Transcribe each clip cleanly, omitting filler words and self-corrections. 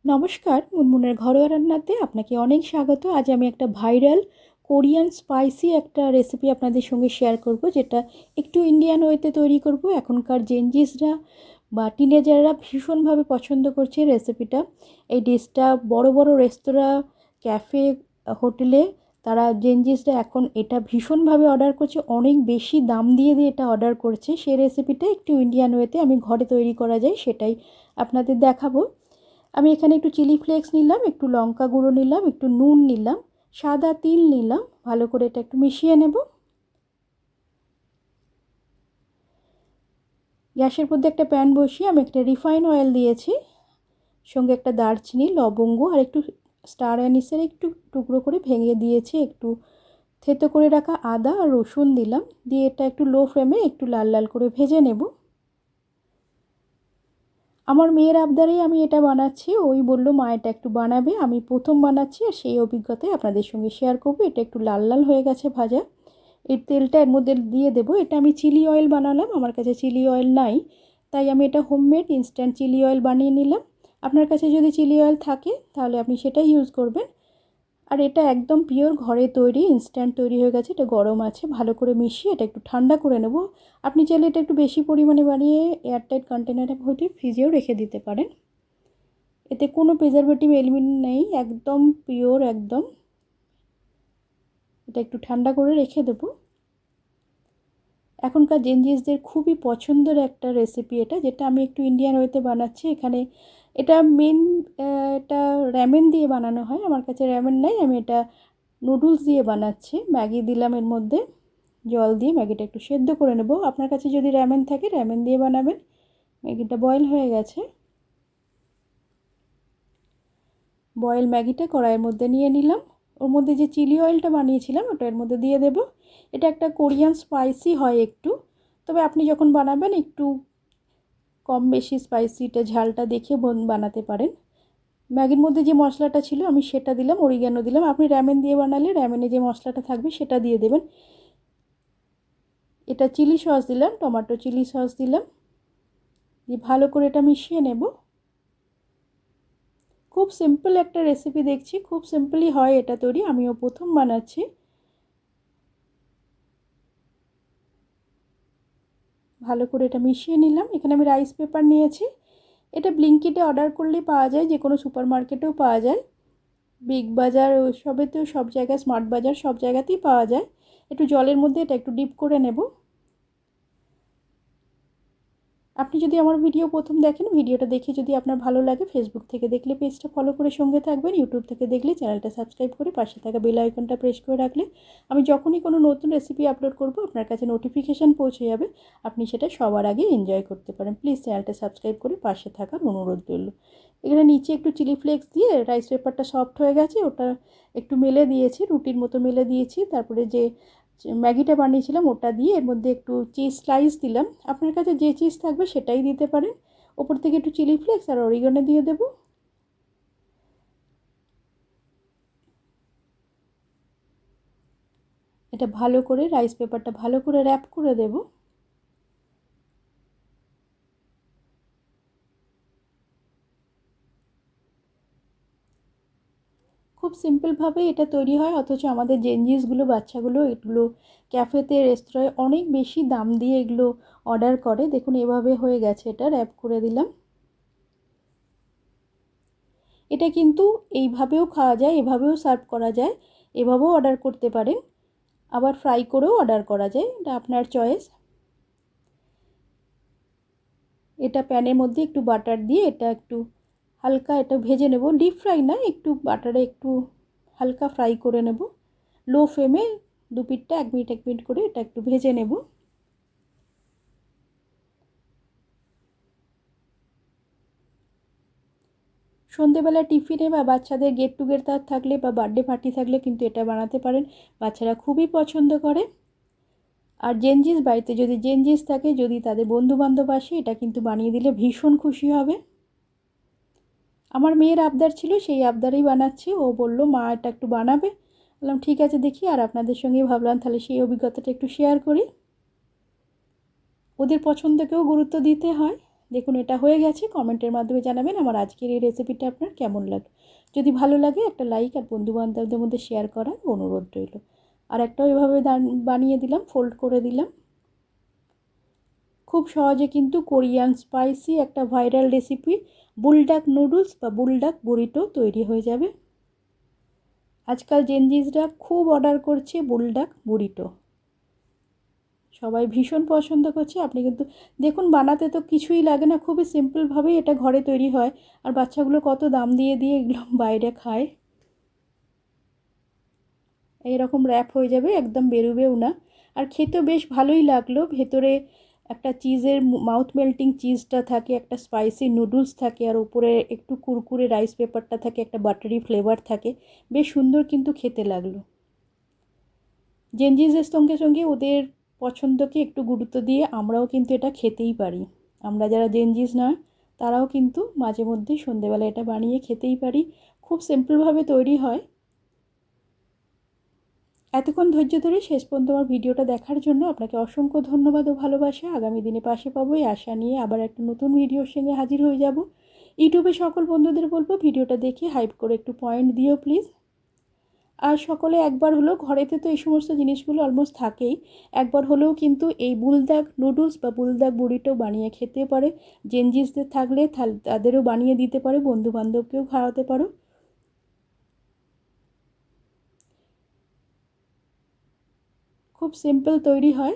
নমস্কার, মুনমুনের ঘরোয়া রান্নাতে আপনাকে অনেক স্বাগত। আজ আমি একটা ভাইরাল কোরিয়ান স্পাইসি একটা রেসিপি আপনাদের সঙ্গে শেয়ার করব, যেটা একটু ইন্ডিয়ান ওয়েতে তৈরি করব। এখনকার জেনজিসরা বা টিনেজাররা ভীষণভাবে পছন্দ করছে রেসিপিটা। এই ডিশটা বড় বড় রেস্তোরাঁ, ক্যাফে, হোটেলে তারা জেনজিসরা এখন এটা ভীষণভাবে অর্ডার করছে, অনেক বেশি দাম দিয়ে দিয়ে এটা অর্ডার করছে। সেই রেসিপিটা একটু ইন্ডিয়ান ওয়েতে আমি ঘরে তৈরি করা যায় সেটাই আপনাদের দেখাবো। আমি এখানে একটু চিলি ফ্লেক্স নিলাম, একটু লঙ্কা গুঁড়ো নিলাম, একটু নুন নিলাম, সাদা তিল নিলাম। ভালো করে এটা একটু মিশিয়ে নেব। গ্যাসের মধ্যে একটা প্যান বসিয়ে আমি একটা রিফাইন অয়েল দিয়েছি, সঙ্গে একটা দারচিনি, লবঙ্গ আর একটু স্টার অ্যানিসের একটু টুকরো করে ভেঙে দিয়েছি। একটু থেতো করে রাখা আদা আর রসুন দিলাম, দিয়ে এটা একটু লো ফ্লেমে একটু লাল লাল করে ভেজে নেব। আমার মেয়ের আবদারেই আমি এটা বানাচ্ছি। ওই বলল মা এটা একটু বানাবে, আমি প্রথম বানাচ্ছি আর সেই অভিজ্ঞতায় আপনাদের সঙ্গে শেয়ার করব। এটা একটু লাল লাল হয়ে গেছে ভাজা, এর তেলটা এর মধ্যে দিয়ে দেবো। এটা আমি চিলি অয়েল বানালাম, আমার কাছে চিলি অয়েল নাই, তাই আমি এটা হোমমেড ইনস্ট্যান্ট চিলি অয়েল বানিয়ে নিলাম। আপনার কাছে যদি চিলি অয়েল থাকে তাহলে আপনি সেটাই ইউজ করবেন। আর এটা একদম পিওর ঘরে তৈরি, ইনস্ট্যান্ট তৈরি হয়ে গেছে। এটা গরম আছে, ভালো করে মিশিয়ে এটা একটু ঠান্ডা করে নেব। আপনি চাইলে এটা একটু বেশি পরিমাণে বানিয়ে এয়ারটাইট কন্টেনারে ভরে ফ্রিজেও রেখে দিতে পারেন। এতে কোনো প্রিজারভেটিভ এলিমেন্ট নেই, একদম পিওর একদম। এটা একটু ঠান্ডা করে রেখে দেবো। এখনকার জেনজিসদের খুবই পছন্দের একটা রেসিপি এটা, যেটা আমি একটু ইন্ডিয়ান ওয়েতে বানাচ্ছি। এখানে এটা মেন এটা র্যামেন দিয়ে বানানো হয়, আমার কাছে র্যামেন নাই, আমি এটা নুডলস দিয়ে বানাচ্ছি। ম্যাগি দিলাম এর মধ্যে, জল দিয়ে ম্যাগিটা একটু সেদ্ধ করে নেব। আপনার কাছে যদি র্যামেন থাকে র্যামেন দিয়ে বানাবেন। ম্যাগিটা বয়েল হয়ে গেছে, বয়েল ম্যাগিটা কড়াইয়ের মধ্যে নিয়ে নিলাম। ওর মধ্যে যে চিলি অয়েলটা বানিয়েছিলাম ওটা এর মধ্যে দিয়ে দেব। এটা একটা কোরিয়ান স্পাইসি হয় একটু, তবে আপনি যখন বানাবেন একটু কম বেশি স্পাইসিটা ঝালটা দেখে বানাতে পারেন। ম্যাগির মধ্যে যে মশলাটা ছিল আমি সেটা দিলাম, অরিগ্যানো দিলাম। আপনি র্যামেন দিয়ে বানালে র্যামেনে যে মশলাটা থাকবে সেটা দিয়ে দেবেন। এটা চিলি সস দিলাম, টমেটো চিলি সস দিলাম, দিয়ে ভালো করে এটা মিশিয়ে নেব। খুব সিম্পল একটা রেসিপি দেখছি, খুব সিম্পলই হয় এটা তৈরি, আমিও প্রথম বানাচ্ছি। ভালো করে এটা মিশিয়ে নিলাম। এখানে আমি রাইস পেপার নিয়েছি। এটা ব্লিঙ্কিটে অর্ডার করলেই পাওয়া যায়, যে কোনো সুপার মার্কেটেও পাওয়া যায়, বিগ বাজার সবেতেও, সব জায়গায়, স্মার্ট বাজার সব জায়গাতেই পাওয়া যায়। একটু জলের মধ্যে এটা একটু ডিপ করে নেব। আপনি যদি আমার ভিডিও প্রথম দেখেন, ভিডিওটা দেখে যদি আপনার ভালো লাগে, ফেসবুক থেকে দেখলে পেজটা ফলো করে সঙ্গে থাকবেন, ইউটিউব থেকে দেখলে চ্যানেলটা সাবস্ক্রাইব করে পাশে থাকা বেল আইকনটা প্রেস করে রাখলে আমি যখনই কোনো নতুন রেসিপি আপলোড করব আপনার কাছে নোটিফিকেশান পৌঁছে যাবে, আপনি সেটা সবার আগে এনজয় করতে পারেন। প্লিজ চ্যানেলটা সাবস্ক্রাইব করে পাশে থাকার অনুরোধ রইল। এখানে নিচে একটু চিলি ফ্লেক্স দিয়ে রাইস পেপারটা সফট হয়ে গেছে, ওটা একটু মেলে দিয়েছি, রুটির মতো মেলে দিয়েছি। তারপরে যে ম্যাগিটা বানিয়েছিলাম ওটা দিয়ে এর মধ্যে একটু চিজ স্লাইস দিলাম। আপনার কাছে যে চিজ থাকবে সেটাই দিতে পারেন। ওপর থেকে একটু চিলি ফ্লেক্স আর অরিগানো দিয়ে দেব। এটা ভালো করে রাইস পেপারটা ভালো করে র্যাপ করে দেব। খুব সিম্পলভাবে এটা তৈরি হয়, অথচ আমাদের জেনজিসগুলো, বাচ্চাগুলো এগুলো ক্যাফেতে, রেস্তোরাঁয় অনেক বেশি দাম দিয়ে এগুলো অর্ডার করে। দেখুন এভাবে হয়ে গেছে, এটা র্যাপ করে দিলাম। এটা কিন্তু এইভাবেও খাওয়া যায়, এভাবেও সার্ভ করা যায়, এভাবেও অর্ডার করতে পারেন, আবার ফ্রাই করেও অর্ডার করা যায়, এটা আপনার চয়েস। এটা প্যানের মধ্যে একটু বাটার দিয়ে এটা একটু হালকা এটা ভেজে নেব, ডিপ ফ্রাই না, একটু বাটারে একটু হালকা ফ্রাই করে নেব। লো ফ্লেমে দু পিঠটা 1 মিনিট করে এটা একটু ভেজে নেব। সন্ধেবেলা টিফিনে বা বাচ্চাদের গেট টুগেদার থাকলে বা বার্থডে পার্টি থাকলে কিন্তু এটা বানাতে পারেন, বাচ্চারা খুবই পছন্দ করে। আর জেনজিস বাড়িতে যদি জেনজিস থাকে, যদি তাদের বন্ধুবান্ধব আসে, এটা কিন্তু বানিয়ে দিলে ভীষণ খুশি হবে। আমার মেয়ের আবদার ছিল, সেই আবদারেই বানাচ্ছি। ও বলল মা এটা একটু বানাবে, বললাম ঠিক আছে দেখি। আর আপনাদের সঙ্গে ভাবলাম তাহলে সেই অভিজ্ঞতাটা একটু শেয়ার করি। ওদের পছন্দকেও গুরুত্ব দিতে হয়। দেখুন এটা হয়ে গেছে। কমেন্টের মাধ্যমে জানাবেন আমার আজকের এই রেসিপিটা আপনার কেমন লাগে। যদি ভালো লাগে একটা লাইক আর বন্ধুবান্ধবদের মধ্যে শেয়ার করার অনুরোধ রইল। আর একটাও এভাবে বানিয়ে দিলাম, ফোল্ড করে দিলাম। খুব সহজে কিন্তু কোরিয়ান স্পাইসি একটা ভাইরাল রেসিপি বুলডাক নুডলস বা বুলডাক বুরিটো তৈরি হয়ে যাবে। আজকাল জেনজিসরা খুব অর্ডার করছে বুলডাক বুরিটো, সবাই ভীষণ পছন্দ করছে। আপনি কিন্তু দেখুন বানাতে তো কিছুই লাগে না, খুবই সিম্পলভাবেই এটা ঘরে তৈরি হয়। আর বাচ্চাগুলো কত দাম দিয়ে দিয়ে এগুলো বাইরে খায়। এইরকম র্যাপ হয়ে যাবে, একদম বেরোবেও না। আর খেতেও বেশ ভালোই লাগলো। ভেতরে একটা চিজের মাউথ মেল্টিং চিজটা থাকে, একটা স্পাইসি নুডলস থাকে, আর উপরে একটু কুরকুরে রাইস পেপারটা থাকে, একটা বাটারি ফ্লেভার থাকে। বেশ সুন্দর কিন্তু খেতে লাগলো। জেনজিসের সঙ্গে সঙ্গে ওদের পছন্দকে একটু গুরুত্ব দিয়ে আমরাও কিন্তু এটা খেতেই পারি। আমরা যারা জেনজিস না তারাও কিন্তু মাঝে মধ্যেই সন্ধেবেলা এটা বানিয়ে খেতেই পারি। খুব সিম্পলভাবে তৈরি হয়। এতক্ষণ ধৈর্য ধরে শেষ পর্যন্ত আমার ভিডিওটা দেখার জন্য আপনাকে অসংখ্য ধন্যবাদ ও ভালোবাসা। আগামী দিনে পাশে পাবো এই আশা নিয়ে আবার একটা নতুন ভিডিওর সঙ্গে হাজির হয়ে যাব। ইউটিউবে সকল বন্ধুদের বলবো ভিডিওটা দেখে হাইপ করে একটু পয়েন্ট দিও প্লিজ। আর সকলে একবার হলেও, ঘরেতে তো এই সমস্ত জিনিসগুলো অলমোস্ট থাকেই, একবার হলেও কিন্তু এই বুলডাক নুডলস বা বুলডাক বুরিটো বানিয়ে খেতে পারে। জেনজিসদের থাকলে তাদেরও বানিয়ে দিতে পারো, বন্ধুবান্ধবকেও খাওয়াতে পারো। খুব সিম্পল তৈরি হয়,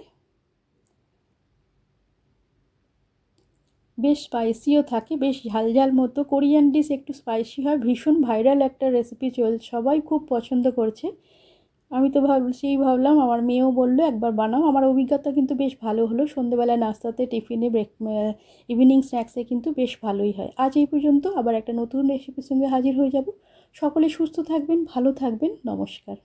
বেশ স্পাইসিও থাকে, বেশ ঝালঝাল মতো। কোরিয়ান ডিশ একটু স্পাইসি হয়, ভীষণ ভাইরাল একটা রেসিপি সবাই খুব পছন্দ করছে। আমি তো ভাবলাম, আমার মেয়েও বললো একবার বানাও। আমার অভিজ্ঞতা কিন্তু বেশ ভালো হলো। সন্ধ্যেবেলায় নাস্তাতে, টিফিনে, ইভিনিং স্ন্যাক্সে কিন্তু বেশ ভালোই হয়। আজ এই পর্যন্ত, আবার একটা নতুন রেসিপির সঙ্গে হাজির হয়ে যাব। সকলে সুস্থ থাকবেন, ভালো থাকবেন, নমস্কার।